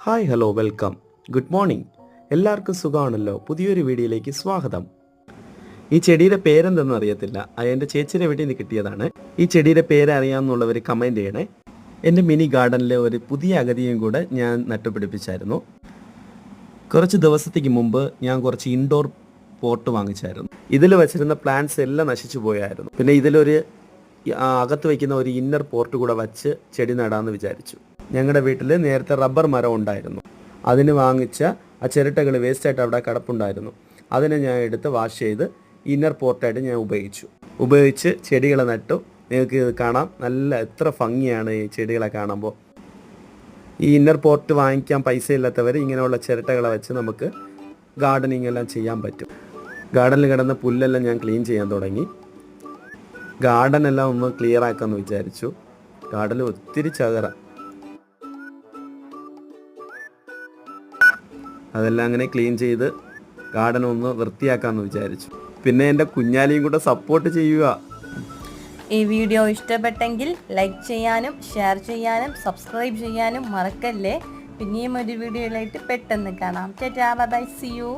Hi hello welcome good morning. എല്ലാവർക്കും സുഖമാണല്ലോ. പുതിയൊരു വീഡിയോയിലേക്ക് സ്വാഗതം. ഈ ചെടിയുടെ പേരെന്തെന്ന് അറിയത്തില്ല, എൻ്റെ ചേച്ചിയുടെ വീട്ടിൽ നിന്ന് കിട്ടിയതാണ്. ഈ ചെടിയുടെ പേര് അറിയാമെന്നുള്ളവർ കമൻറ്റ് ചെയ്യണേ. എൻ്റെ മിനി ഗാർഡനിലെ ഒരു പുതിയ അഗതിയും കൂടെ ഞാൻ നട്ടുപിടിപ്പിച്ചായിരുന്നു. കുറച്ച് ദിവസത്തേക്ക് മുമ്പ് ഞാൻ കുറച്ച് ഇൻഡോർ പോട്ട് വാങ്ങിച്ചായിരുന്നു. ഇതിൽ വെച്ചിരുന്ന പ്ലാന്റ്സ് എല്ലാം നശിച്ചു പോയായിരുന്നു. പിന്നെ ഇതിലൊരു അകത്ത് വയ്ക്കുന്ന ഒരു ഇന്നർ പോർട്ട് കൂടെ വച്ച് ചെടി നടാമെന്ന് വിചാരിച്ചു. ഞങ്ങളുടെ വീട്ടിൽ നേരത്തെ റബ്ബർ മരം ഉണ്ടായിരുന്നു. അതിന് വാങ്ങിച്ച ആ ചിരട്ടകൾ വേസ്റ്റായിട്ട് അവിടെ കിടപ്പുണ്ടായിരുന്നു. അതിനെ ഞാൻ എടുത്ത് വാഷ് ചെയ്ത് ഇന്നർ പോർട്ടായിട്ട് ഞാൻ ഉപയോഗിച്ച് ചെടികളെ നട്ടു. നിങ്ങൾക്ക് ഇത് കാണാം, നല്ല എത്ര ഭംഗിയാണ് ഈ ചെടികളെ കാണുമ്പോൾ. ഈ ഇന്നർ പോർട്ട് വാങ്ങിക്കാൻ പൈസ ഇല്ലാത്തവർ ഇങ്ങനെയുള്ള ചിരട്ടകളെ വെച്ച് നമുക്ക് ഗാർഡനിങ് എല്ലാം ചെയ്യാൻ പറ്റും. ഗാർഡനിൽ കിടന്ന പുല്ലെല്ലാം ഞാൻ ക്ലീൻ ചെയ്യാൻ തുടങ്ങി. ഗാർഡനെല്ലാം ഒന്ന് ക്ലിയർ ആക്കാമെന്ന് വിചാരിച്ചു. ഗാർഡനിൽ ഒത്തിരി ചകര, അതെല്ലാം അങ്ങനെ ക്ലീൻ ചെയ്ത് ഗാർഡൻ ഒന്ന് വൃത്തിയാക്കാമെന്ന് വിചാരിച്ചു. പിന്നെ എൻ്റെ കുഞ്ഞാലിയും കൂടെ സപ്പോർട്ട് ചെയ്യുക. ഈ വീഡിയോ ഇഷ്ടപ്പെട്ടെങ്കിൽ ലൈക്ക് ചെയ്യാനും ഷെയർ ചെയ്യാനും സബ്സ്ക്രൈബ് ചെയ്യാനും മറക്കല്ലേ. പിന്നെയും ഒരു വീഡിയോയിലായിട്ട് പെട്ടെന്ന് കാണാം. Tata, bye, see U.